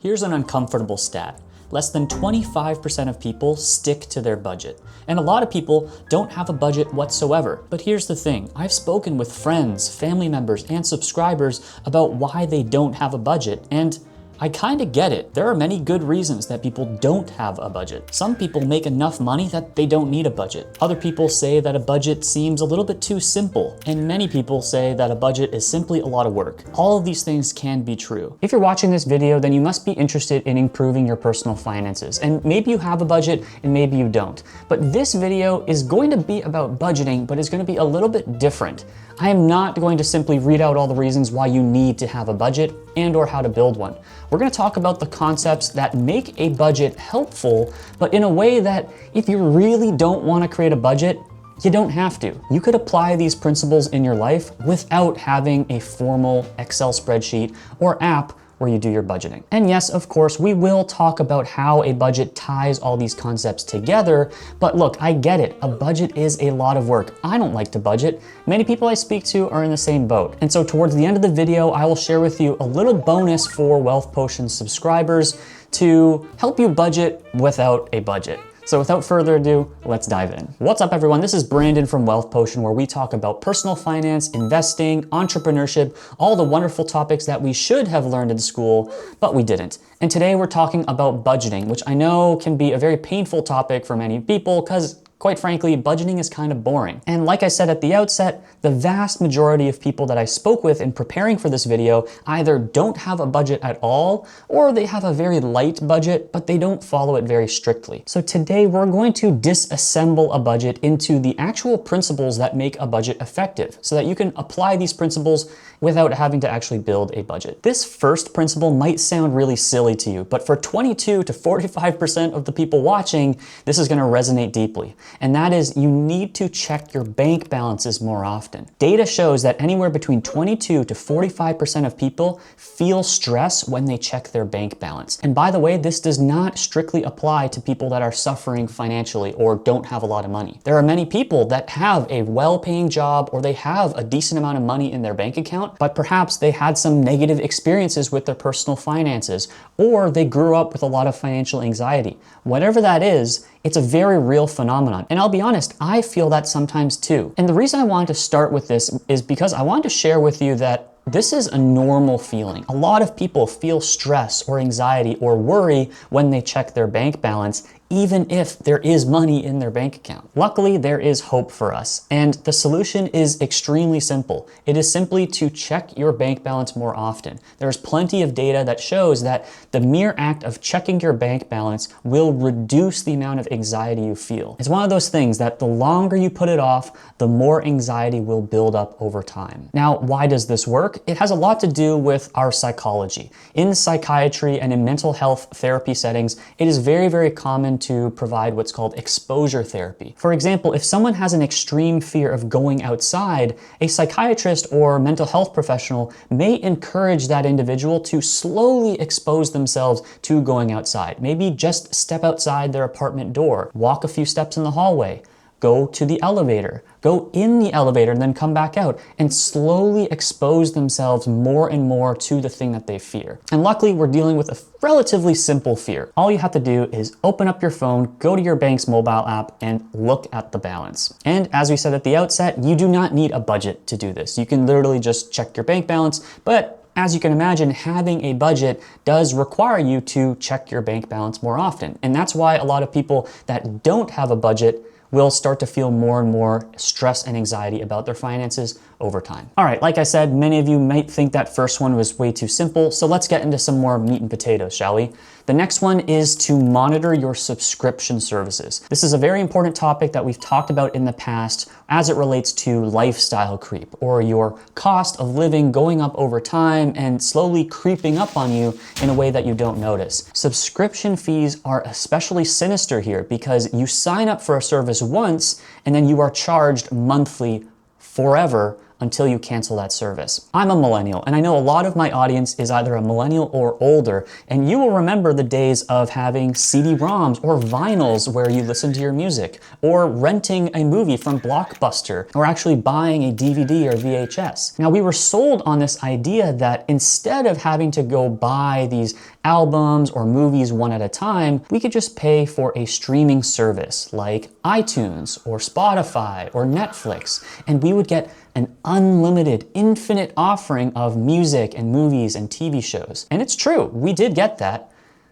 Here's an uncomfortable stat. Less than 25% of people stick to their budget. And a lot of people don't have a budget whatsoever. But here's the thing, I've spoken with friends, family members, and subscribers about why they don't have a budget, and I kinda get it. There are many good reasons that people don't have a budget. Some people make enough money that they don't need a budget. Other people say that a budget seems a little bit too simple. And many people say that a budget is simply a lot of work. All of these things can be true. If you're watching this video, then you must be interested in improving your personal finances. And maybe you have a budget and maybe you don't. But this video is going to be about budgeting, but it's going to be a little bit different. I am not going to simply read out all the reasons why you need to have a budget and or how to build one. We're going to talk about the concepts that make a budget helpful, but in a way that if you really don't want to create a budget, you don't have to. You could apply these principles in your life without having a formal Excel spreadsheet or app where you do your budgeting. And yes, of course, we will talk about how a budget ties all these concepts together, but look, I get it. A budget is a lot of work. I don't like to budget. Many people I speak to are in the same boat. And so towards the end of the video, I will share with you a little bonus for Wealth Potion subscribers to help you budget without a budget. So without further ado, let's dive in. What's up everyone? This is Brandon from Wealth Potion, where we talk about personal finance, investing, entrepreneurship, all the wonderful topics that we should have learned in school, but we didn't. And today we're talking about budgeting, which I know can be a very painful topic for many people because quite frankly, budgeting is kind of boring. And like I said at the outset, the vast majority of people that I spoke with in preparing for this video either don't have a budget at all, or they have a very light budget, but they don't follow it very strictly. So today we're going to disassemble a budget into the actual principles that make a budget effective, so that you can apply these principles without having to actually build a budget. This first principle might sound really silly to you, but for 22 to 45% of the people watching, this is going to resonate deeply. And that is, you need to check your bank balances more often. Data shows that anywhere between 22 to 45% of people feel stress when they check their bank balance. And by the way, this does not strictly apply to people that are suffering financially or don't have a lot of money. There are many people that have a well-paying job or they have a decent amount of money in their bank account, but perhaps they had some negative experiences with their personal finances, or they grew up with a lot of financial anxiety. Whatever that is, it's a very real phenomenon. And I'll be honest, I feel that sometimes too. And the reason I wanted to start with this is because I wanted to share with you that this is a normal feeling. A lot of people feel stress or anxiety or worry when they check their bank balance, even if there is money in their bank account. Luckily, there is hope for us. And the solution is extremely simple. It is simply to check your bank balance more often. There's plenty of data that shows that the mere act of checking your bank balance will reduce the amount of anxiety you feel. It's one of those things that the longer you put it off, the more anxiety will build up over time. Now, why does this work? It has a lot to do with our psychology. In psychiatry and in mental health therapy settings, it is very, very common to provide what's called exposure therapy. For example, if someone has an extreme fear of going outside, a psychiatrist or mental health professional may encourage that individual to slowly expose themselves to going outside. Maybe just step outside their apartment door, walk a few steps in the hallway, go to the elevator, go in the elevator and then come back out, and slowly expose themselves more and more to the thing that they fear. And luckily, we're dealing with a relatively simple fear. All you have to do is open up your phone, go to your bank's mobile app, and look at the balance. And as we said at the outset, you do not need a budget to do this. You can literally just check your bank balance, but as you can imagine, having a budget does require you to check your bank balance more often. And that's why a lot of people that don't have a budget will start to feel more and more stress and anxiety about their finances over time. All right, like I said, many of you might think that first one was way too simple, so let's get into some more meat and potatoes, shall we? The next one is to monitor your subscription services. This is a very important topic that we've talked about in the past as it relates to lifestyle creep, or your cost of living going up over time and slowly creeping up on you in a way that you don't notice. Subscription fees are especially sinister here because you sign up for a service once and then you are charged monthly forever until you cancel that service. I'm a millennial, and I know a lot of my audience is either a millennial or older, and you will remember the days of having CD-ROMs or vinyls where you listen to your music, or renting a movie from Blockbuster, or actually buying a DVD or VHS. Now, we were sold on this idea that instead of having to go buy these albums or movies one at a time, we could just pay for a streaming service like iTunes or Spotify or Netflix, and we would get an unlimited, infinite offering of music and movies and TV shows. And it's true, we did get that.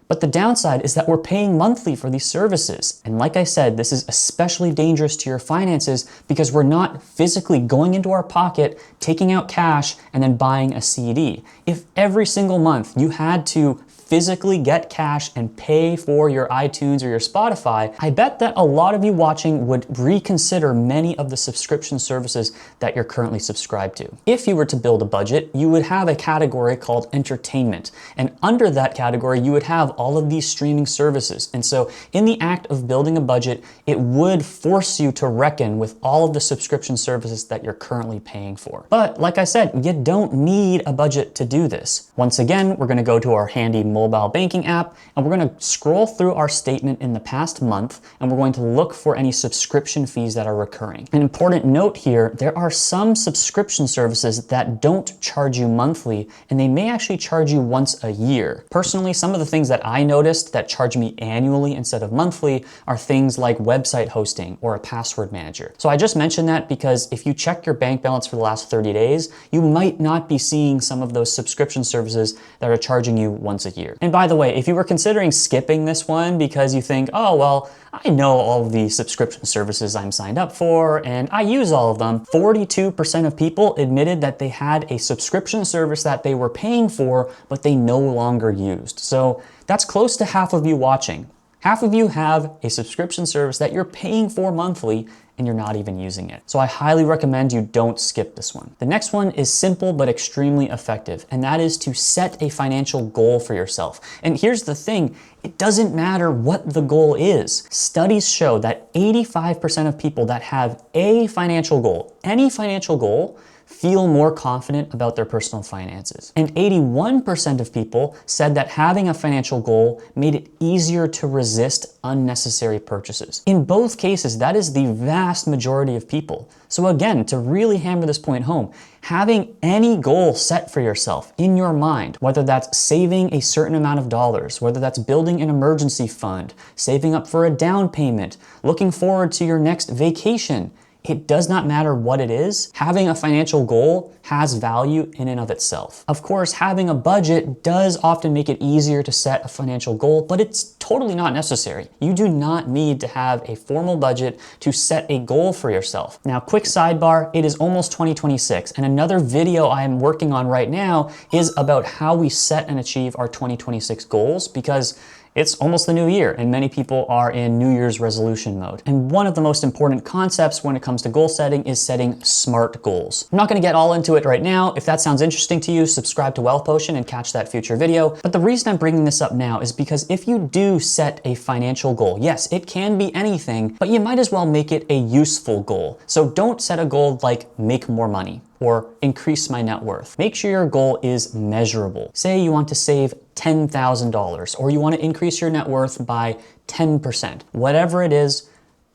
But the downside is that we're paying monthly for these services. And like I said, this is especially dangerous to your finances because we're not physically going into our pocket, taking out cash, and then buying a CD. If every single month you had to physically get cash and pay for your iTunes or your Spotify, I bet that a lot of you watching would reconsider many of the subscription services that you're currently subscribed to. If you were to build a budget, you would have a category called entertainment. And under that category, you would have all of these streaming services. And so in the act of building a budget, it would force you to reckon with all of the subscription services that you're currently paying for. But like I said, you don't need a budget to do this. Once again, we're gonna go to our handy mobile banking app, and we're going to scroll through our statement in the past month, and we're going to look for any subscription fees that are recurring. An important note here, there are some subscription services that don't charge you monthly, and they may actually charge you once a year. Personally, some of the things that I noticed that charge me annually instead of monthly are things like website hosting or a password manager. So I just mentioned that because if you check your bank balance for the last 30 days, you might not be seeing some of those subscription services that are charging you once a year. And by the way, if you were considering skipping this one because you think, oh, well, I know all of the subscription services I'm signed up for and I use all of them, 42% of people admitted that they had a subscription service that they were paying for, but they no longer used. So that's close to half of you watching. Half of you have a subscription service that you're paying for monthly and you're not even using it. So I highly recommend you don't skip this one. The next one is simple but extremely effective, and that is to set a financial goal for yourself. And here's the thing, it doesn't matter what the goal is. Studies show that 85% of people that have a financial goal, any financial goal, feel more confident about their personal finances. And 81% of people said that having a financial goal made it easier to resist unnecessary purchases. In both cases, that is the vast majority of people. So again, to really hammer this point home, having any goal set for yourself in your mind, whether that's saving a certain amount of dollars, whether that's building an emergency fund, saving up for a down payment, looking forward to your next vacation, it does not matter what it is, having a financial goal has value in and of itself. Of course, having a budget does often make it easier to set a financial goal, but it's totally not necessary. You do not need to have a formal budget to set a goal for yourself. Now, quick sidebar, it is almost 2026, and another video I am working on right now is about how we set and achieve our 2026 goals, because it's almost the new year and many people are in New Year's resolution mode. And one of the most important concepts when it comes to goal setting is setting SMART goals. I'm not gonna get all into it right now. If that sounds interesting to you, subscribe to Wealth Potion and catch that future video. But the reason I'm bringing this up now is because if you do set a financial goal, yes, it can be anything, but you might as well make it a useful goal. So don't set a goal like make more money or increase my net worth. Make sure your goal is measurable. Say you want to save $10,000 or you want to increase your net worth by 10%. Whatever it is,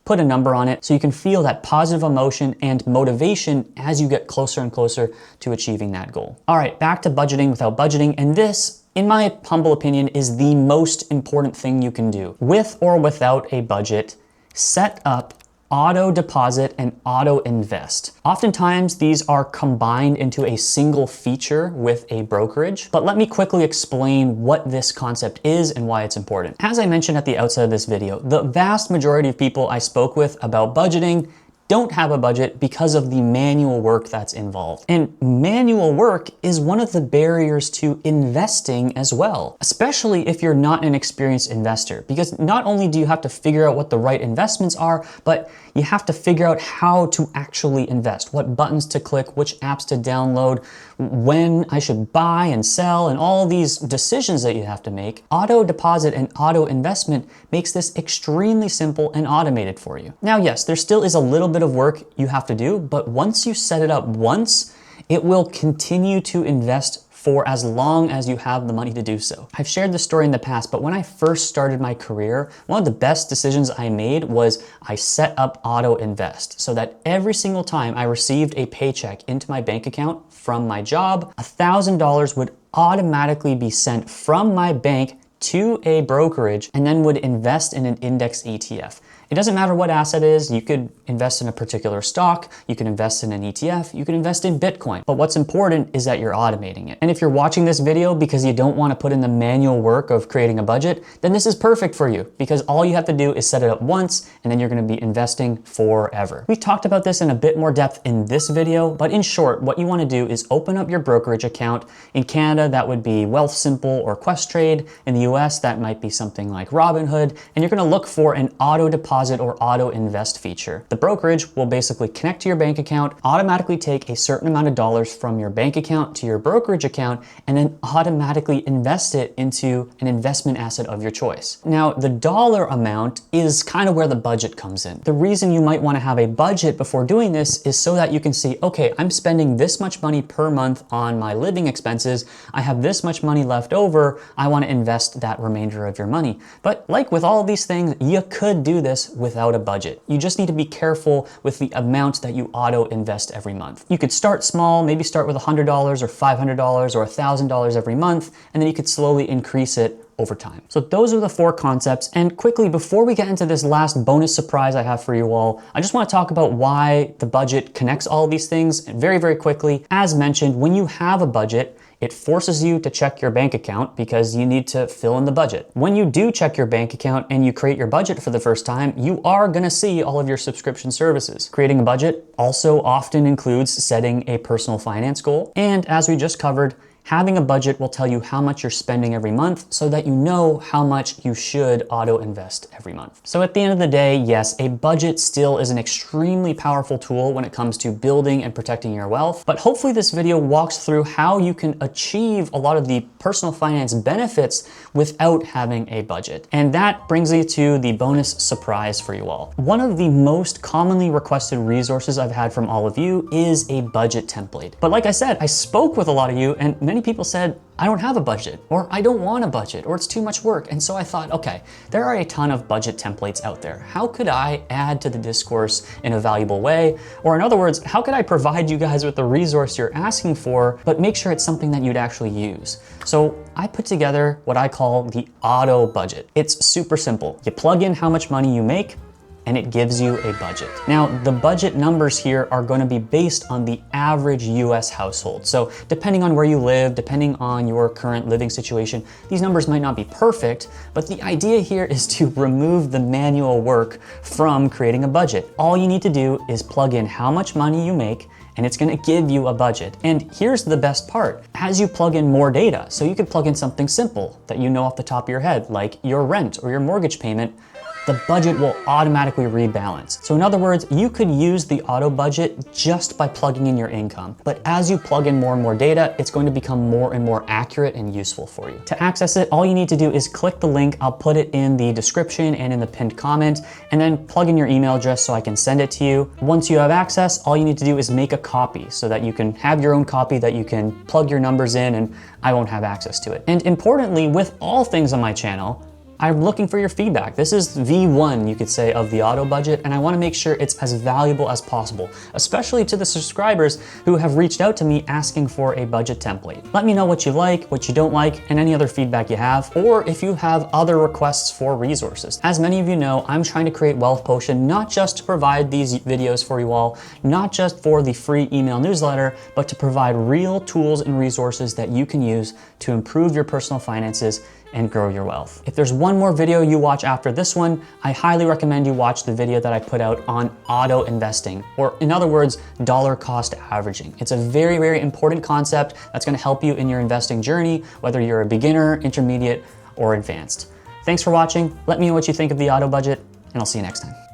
put a number on it so you can feel that positive emotion and motivation as you get closer and closer to achieving that goal. All right, back to budgeting without budgeting. And this, in my humble opinion, is the most important thing you can do. With or without a budget, set up auto deposit and auto invest. Oftentimes these are combined into a single feature with a brokerage, but let me quickly explain what this concept is and why it's important. As I mentioned at the outset of this video, the vast majority of people I spoke with about budgeting don't have a budget because of the manual work that's involved. And manual work is one of the barriers to investing as well, especially if you're not an experienced investor, because not only do you have to figure out what the right investments are, but you have to figure out how to actually invest, what buttons to click, which apps to download, when I should buy and sell, and all these decisions that you have to make. Auto deposit and auto investment makes this extremely simple and automated for you. Now, yes, there still is a little bit of work you have to do, but once you set it up once, it will continue to invest for as long as you have the money to do so. I've shared this story in the past, but when I first started my career, one of the best decisions I made was I set up Auto Invest so that every single time I received a paycheck into my bank account from my job, $1,000 would automatically be sent from my bank to a brokerage and then would invest in an index ETF. It doesn't matter what asset it is. You could invest in a particular stock, you can invest in an ETF, you can invest in Bitcoin. But what's important is that you're automating it. And if you're watching this video because you don't want to put in the manual work of creating a budget, then this is perfect for you because all you have to do is set it up once and then you're going to be investing forever. We talked about this in a bit more depth in this video, but in short, what you want to do is open up your brokerage account. In Canada, that would be Wealthsimple or Questrade. In the US, that might be something like Robinhood. And you're going to look for an auto deposit or auto invest feature. The brokerage will basically connect to your bank account, automatically take a certain amount of dollars from your bank account to your brokerage account, and then automatically invest it into an investment asset of your choice. Now, the dollar amount is kind of where the budget comes in. The reason you might want to have a budget before doing this is so that you can see, okay, I'm spending this much money per month on my living expenses. I have this much money left over. I want to invest that remainder of your money. But like with all of these things, you could do this without a budget. You just need to be careful with the amount that you auto invest every month. You could start small, maybe start with $100 or $500 or $1,000 every month, and then you could slowly increase it over time. So those are the 4 concepts. And quickly, before we get into this last bonus surprise I have for you all, I just want to talk about why the budget connects all of these things very, very quickly. As mentioned, when you have a budget, it forces you to check your bank account because you need to fill in the budget. When you do check your bank account and you create your budget for the first time, you are gonna see all of your subscription services. Creating a budget also often includes setting a personal finance goal. And as we just covered, having a budget will tell you how much you're spending every month so that you know how much you should auto invest every month. So at the end of the day, yes, a budget still is an extremely powerful tool when it comes to building and protecting your wealth. But hopefully this video walks through how you can achieve a lot of the personal finance benefits without having a budget. And that brings me to the bonus surprise for you all. One of the most commonly requested resources I've had from all of you is a budget template. But like I said, I spoke with a lot of you and many people said, I don't have a budget, or I don't want a budget, or it's too much work. And so I thought, okay, there are a ton of budget templates out there. How could I add to the discourse in a valuable way? Or in other words, how could I provide you guys with the resource you're asking for, but make sure it's something that you'd actually use? So I put together what I call the auto budget. It's super simple. You plug in how much money you make, and it gives you a budget. Now, the budget numbers here are going to be based on the average US household. So depending on where you live, depending on your current living situation, these numbers might not be perfect, but the idea here is to remove the manual work from creating a budget. All you need to do is plug in how much money you make, and it's gonna give you a budget. And here's the best part. As you plug in more data, so you could plug in something simple that you know off the top of your head, like your rent or your mortgage payment, the budget will automatically rebalance. So in other words, you could use the auto budget just by plugging in your income. But as you plug in more and more data, it's going to become more and more accurate and useful for you. To access it, all you need to do is click the link. I'll put it in the description and in the pinned comment, and then plug in your email address so I can send it to you. Once you have access, all you need to do is make a copy so that you can have your own copy that you can plug your numbers in and I won't have access to it. And importantly, with all things on my channel, I'm looking for your feedback. This is V1, you could say, of the auto budget, and I wanna make sure it's as valuable as possible, especially to the subscribers who have reached out to me asking for a budget template. Let me know what you like, what you don't like, and any other feedback you have, or if you have other requests for resources. As many of you know, I'm trying to create Wealth Potion, not just to provide these videos for you all, not just for the free email newsletter, but to provide real tools and resources that you can use to improve your personal finances and grow your wealth. If there's one more video you watch after this one, I highly recommend you watch the video that I put out on auto investing, or in other words, dollar cost averaging. It's a very, very important concept that's gonna help you in your investing journey, whether you're a beginner, intermediate, or advanced. Thanks for watching. Let me know what you think of the auto budget, and I'll see you next time.